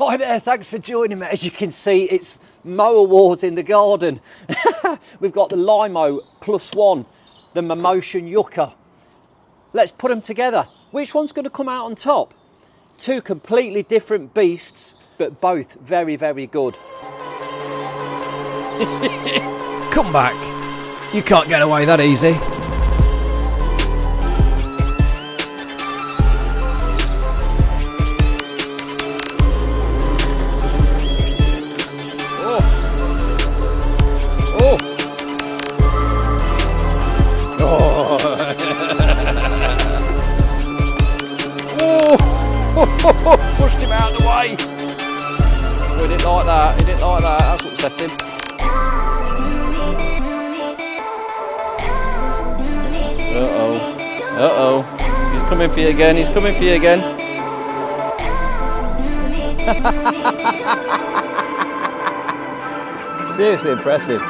Hi there, thanks for joining me. As you can see, it's mower wars in the garden. We've got the Lymow +1, the Mammotion Yucca. Let's put them together. Which one's going to come out on top? Two completely different beasts, but both very, very good. Come back. You can't get away that easy. Pushed him out of the way. Oh, he didn't like that. He didn't like that. That's what upset him. Uh-oh. Uh-oh. He's coming for you again. He's coming for you again. Seriously impressive.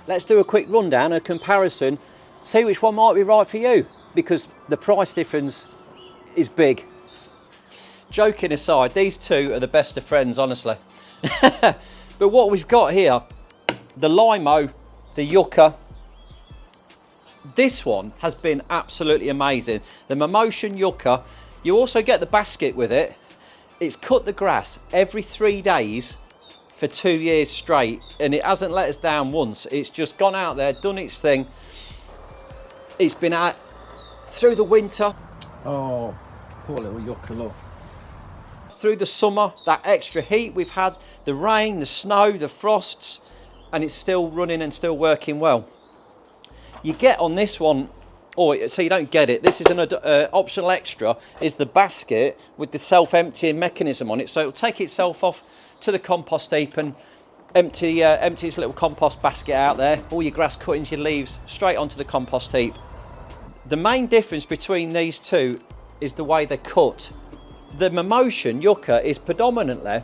Let's do a quick rundown, a comparison, see which one might be right for you, because the price difference is big. Joking aside, these two are the best of friends, honestly. But what we've got here, the Lymow, the Yucca, this one has been absolutely amazing. The Mammotion Yucca, you also get the basket with it. It's cut the grass every 3 days for 2 years straight, and it hasn't let us down once. It's just gone out there, done its thing. It's been out through the winter. Oh, poor little Yucca, look. Through the summer, that extra heat we've had, the rain, the snow, the frosts, and it's still running and still working well. You get on this one, so you don't get it, this is an optional extra, is the basket with the self-emptying mechanism on it. So it'll take itself off to the compost heap and empty its little compost basket out there. All your grass cuttings, your leaves, straight onto the compost heap. The main difference between these two is the way they're cut. The Mammotion Yucca is predominantly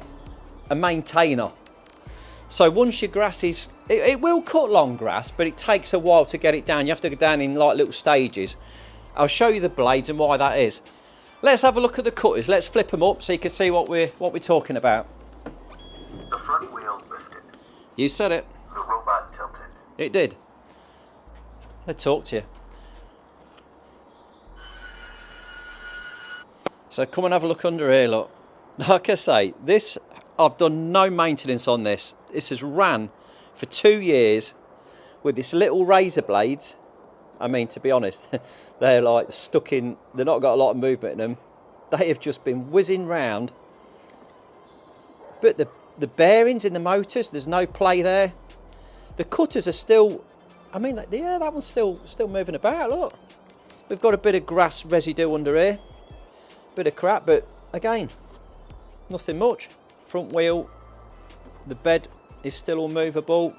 a maintainer. So once your grass is, it will cut long grass, but it takes a while to get it down. You have to go down in like little stages. I'll show you the blades and why that is. Let's have a look at the cutters. Let's flip them up so you can see what we're talking about. The front wheel lifted. You said it. The robot tilted. It did. They talked to you. So come and have a look under here, look. Like I say, this, I've done no maintenance on this. This has ran for 2 years with this little razor blades. I mean, to be honest, they're like stuck in, they've not got a lot of movement in them. They have just been whizzing round. But the bearings in the motors, there's no play there. The cutters are still, I mean, yeah, that one's still moving about, look. We've got a bit of grass residue under here. Bit of crap, but again, nothing much. Front wheel, the bed is still all movable.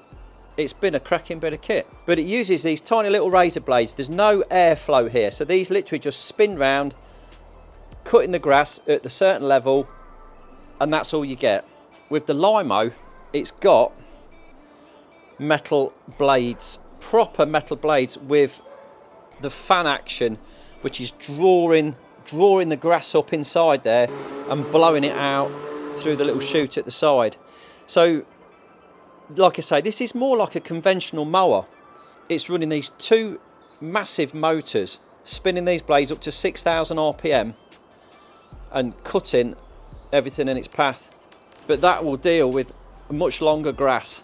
It's been a cracking bit of kit, but it uses these tiny little razor blades. There's no airflow here, so these literally just spin round, cutting the grass at the certain level, and that's all you get. With the Lymow, it's got metal blades, proper metal blades with the fan action, which is drawing the grass up inside there and blowing it out through the little chute at the side. So like I say, this is more like a conventional mower. It's running these two massive motors, spinning these blades up to 6,000 RPM and cutting everything in its path. But that will deal with much longer grass.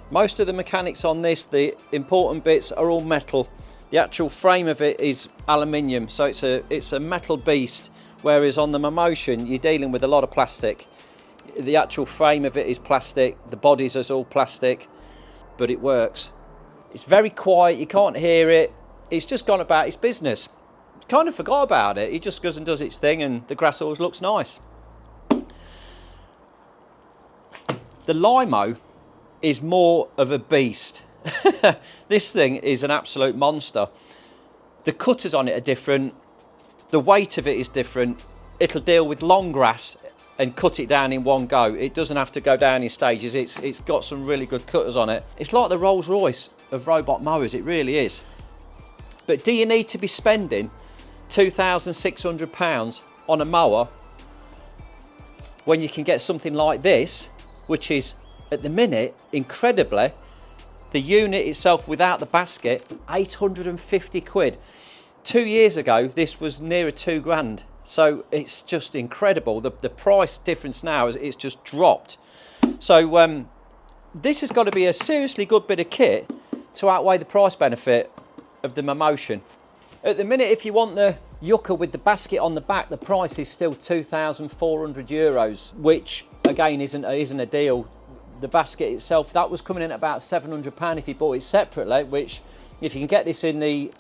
Most of the mechanics on this, the important bits, are all metal. The actual frame of it is aluminium, so it's a metal beast, whereas on the Mammotion you're dealing with a lot of plastic. The actual frame of it is plastic, the bodies is all plastic, but it works. It's very quiet, you can't hear it, it's just gone about its business. Kind of forgot about it, it just goes and does its thing, and the grass always looks nice. The Lymow is more of a beast. This thing is an absolute monster. The cutters on it are different, the weight of it is different. It'll deal with long grass and cut it down in one go. It doesn't have to go down in stages. It's got some really good cutters on it. It's like the Rolls Royce of robot mowers, it really is. But do you need to be spending £2,600 on a mower when you can get something like this, which is at the minute, incredibly, the unit itself without the basket, 850 quid. 2 years ago, this was nearer 2 grand. So it's just incredible. The price difference now is it's just dropped. So this has got to be a seriously good bit of kit to outweigh the price benefit of the Mammotion. At the minute, if you want the Yucca with the basket on the back, the price is still €2,400, which again isn't a deal. The basket itself, that was coming in at about £700 if you bought it separately, which if you can get this in the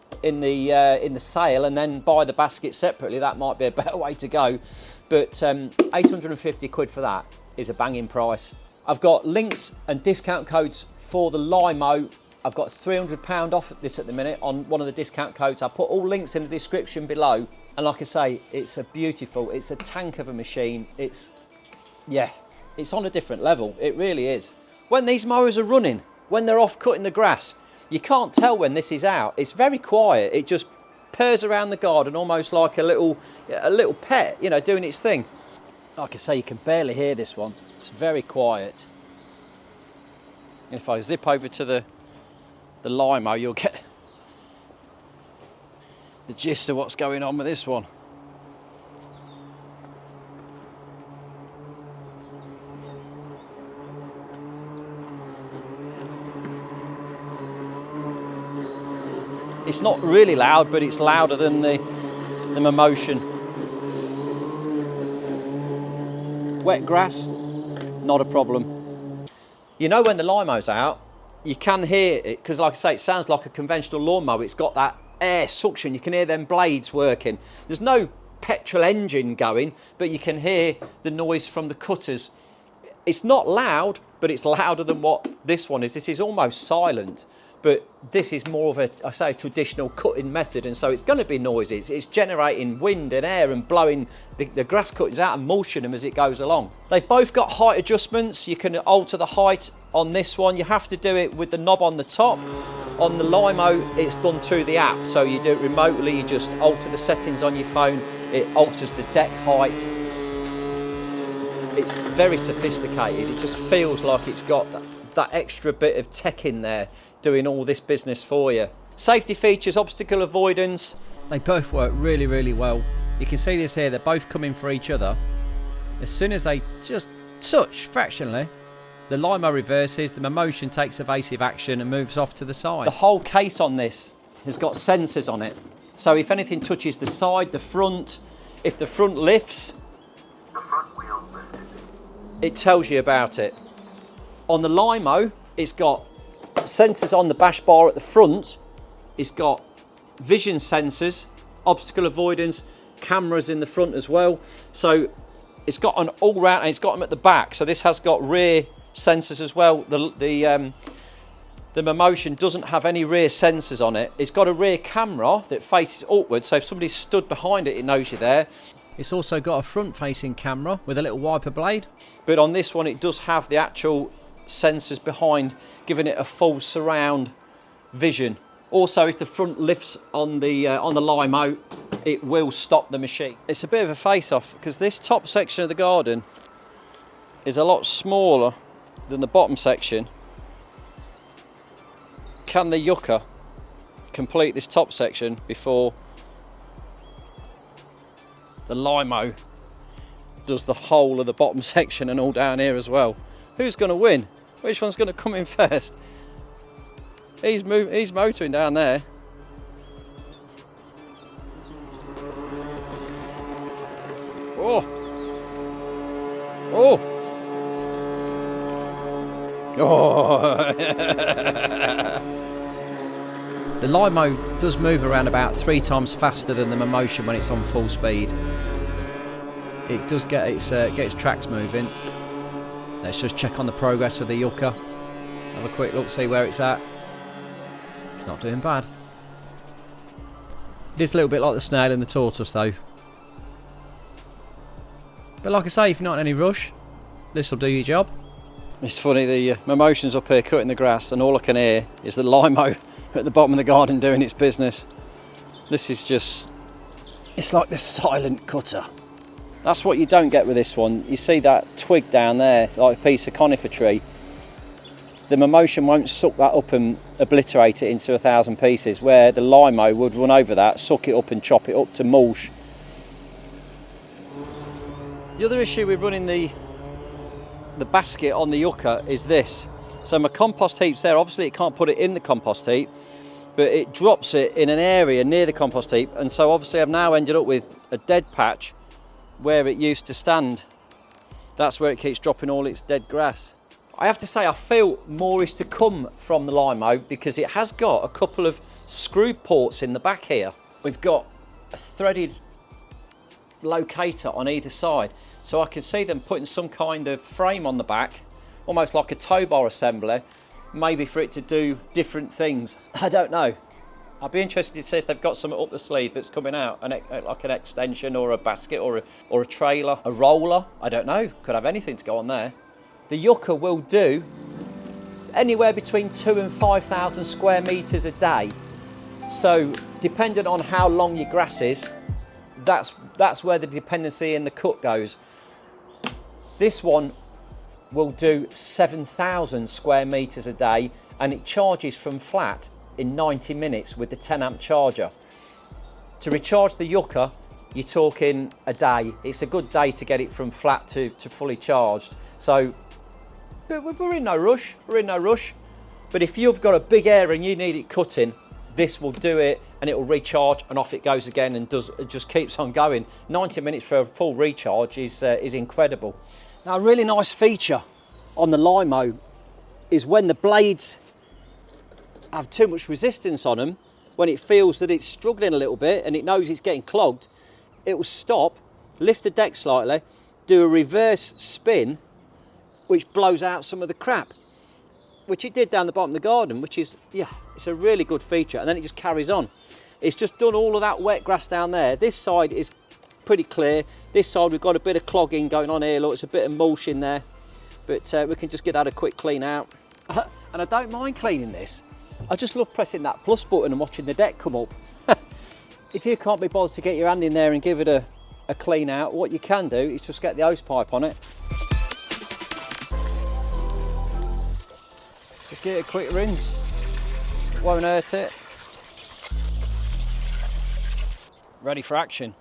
sale and then buy the basket separately, that might be a better way to go. But 850 quid for that is a banging price. I've got links and discount codes for the Lymow. I've got £300 off this at the minute on one of the discount codes. I'll put all links in the description below. And like I say, it's a tank of a machine. It's on a different level. It really is. When these mowers are running, when they're off cutting the grass, you can't tell when this is out. It's very quiet. It just purrs around the garden almost like a little pet, you know, doing its thing. Like I say, you can barely hear this one. It's very quiet. And if I zip over to the Lymow, you'll get the gist of what's going on with this one. It's not really loud, but it's louder than the Mammotion. Wet grass, not a problem. You know when the Lymow's out, you can hear it, because like I say, it sounds like a conventional lawnmower. It's got that air suction. You can hear them blades working. There's no petrol engine going, but you can hear the noise from the cutters. It's not loud, but it's louder than what this one is. This is almost silent, but this is more of a traditional cutting method, and so it's going to be noisy. It's generating wind and air and blowing the grass cuttings out and mulching them as it goes along. They've both got height adjustments. You can alter the height on this one. You have to do it with the knob on the top. On the Lymow, it's done through the app, so you do it remotely. You just alter the settings on your phone. It alters the deck height. It's very sophisticated. It just feels like it's got that extra bit of tech in there doing all this business for you. Safety features, obstacle avoidance. They both work really, really well. You can see this here, they're both coming for each other. As soon as they just touch fractionally, the Lymow reverses, the Mammotion takes evasive action and moves off to the side. The whole case on this has got sensors on it. So if anything touches the side, the front, if the front lifts, The front wheel lifted. it tells you about it. On the Lymow, it's got sensors on the bash bar at the front. It's got vision sensors, obstacle avoidance, cameras in the front as well. So it's got an all-round, and it's got them at the back. So this has got rear sensors as well. The Mammotion doesn't have any rear sensors on it. It's got a rear camera that faces upwards, so if somebody's stood behind it, it knows you're there. It's also got a front-facing camera with a little wiper blade. But on this one, it does have the actual sensors behind, giving it a full surround vision. Also, if the front lifts on the Lymow, it will stop the machine. It's a bit of a face-off because this top section of the garden is a lot smaller than the bottom section. Can the Yucca complete this top section before the Lymow does the whole of the bottom section and all down here as well? Who's going to win? Which one's going to come in first? He's motoring down there. Oh! Oh! Oh! The Lymow does move around about 3 times faster than the Mammotion when it's on full speed. It does get its tracks moving. Let's just check on the progress of the Yucca. Have a quick look, see where it's at. It's not doing bad. It is a little bit like the snail and the tortoise though. But like I say, if you're not in any rush, this will do your job. It's funny, the Mammotion's up here cutting the grass and all I can hear is the Lymow at the bottom of the garden doing its business. This is just It's like the silent cutter. That's what you don't get with this one. You see that twig down there, like a piece of conifer tree. The Mammotion won't suck that up and obliterate it into 1,000 pieces, where the Lymow would run over that, suck it up and chop it up to mulch. The other issue with running the basket on the yucca is this. So my compost heap's there. Obviously it can't put it in the compost heap, but it drops it in an area near the compost heap, and so obviously I've now ended up with a dead patch where it used to stand. That's where it keeps dropping all its dead grass. I have to say I feel more is to come from the Lymow because it has got a couple of screw ports in the back here. We've got a threaded locator on either side, so I can see them putting some kind of frame on the back, almost like a tow bar assembly, maybe for it to do different things. I don't know. I'd be interested to see if they've got something up the sleeve that's coming out, like an extension or a basket or a trailer, a roller. I don't know, could have anything to go on there. The yucca will do anywhere between 2,000 and 5,000 square metres a day. So depending on how long your grass is, that's where the dependency in the cut goes. This one will do 7,000 square metres a day, and it charges from flat in 90 minutes with the 10 amp charger. To recharge the yucca, you're talking a day. It's a good day to get it from flat to fully charged. So we're in no rush, But if you've got a big area and you need it cutting, this will do it, and it will recharge and off it goes again, and it just keeps on going. 90 minutes for a full recharge is incredible. Now, a really nice feature on the Lymow is when the blades have too much resistance on them, when it feels that it's struggling a little bit and it knows it's getting clogged, it will stop, lift the deck slightly, do a reverse spin, which blows out some of the crap, which it did down the bottom of the garden, which is, yeah, it's a really good feature. And then it just carries on. It's just done all of that wet grass down there. This side is pretty clear. This side we've got a bit of clogging going on here. Look, it's a bit of mulch in there, but we can just get that a quick clean out. And I don't mind cleaning this. I just love pressing that plus button and watching the deck come up. If you can't be bothered to get your hand in there and give it a clean out, what you can do is just get the hose pipe on it. Just give it a quick rinse. Won't hurt it. Ready for action.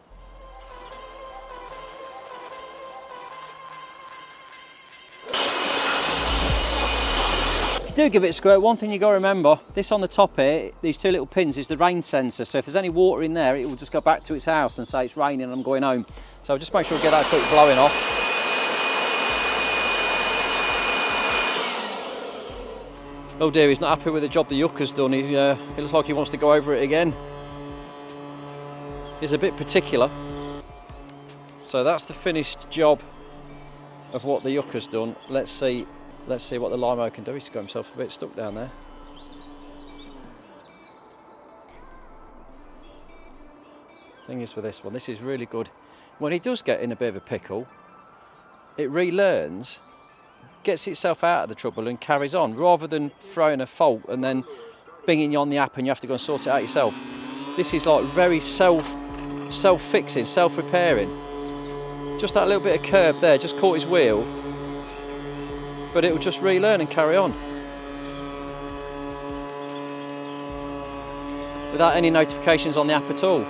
If you do give it a squirt, one thing you got to remember, this on the top here, these two little pins, is the rain sensor. So if there's any water in there, it will just go back to its house and say it's raining and I'm going home. So just make sure to get that quick blowing off. Oh dear, he's not happy with the job the yucca's done. He looks like he wants to go over it again. He's a bit particular. So that's the finished job of what the yucca's done. Let's see what the Lymow can do. He's got himself a bit stuck down there. Thing is with this one, this is really good. When he does get in a bit of a pickle, it relearns, gets itself out of the trouble and carries on, rather than throwing a fault and then binging you on the app and you have to go and sort it out yourself. This is like very self-fixing, self-repairing. Just that little bit of curb there, just caught his wheel, but it will just relearn and carry on without any notifications on the app at all.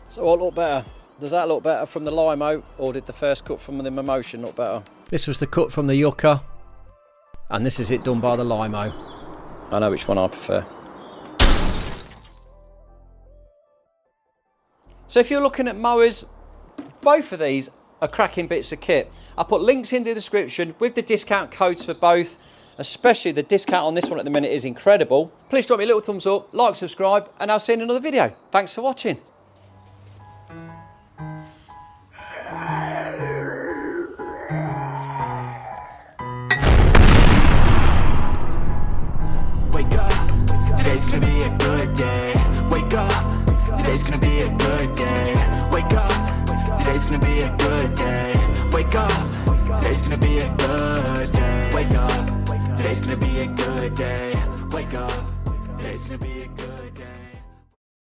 So what look better? Does that look better from the Lymow, or did the first cut from the Mammotion look better? This was the cut from the yucca, and this is it done by the Lymow. I know which one I prefer. So if you're looking at mowers, both of these are cracking bits of kit. I'll put links in the description with the discount codes for both, especially the discount on this one at the minute is incredible. Please drop me a little thumbs up, like, subscribe, and I'll see you in another video. Thanks for watching. Wake up, today's gonna be a good day. Wake up, today's gonna be a good day. Wake up, today's gonna be a good day. Wake up, today's gonna be a good day. Wake up, today's gonna be a good day. Wake up, today's Today's gonna be a good day.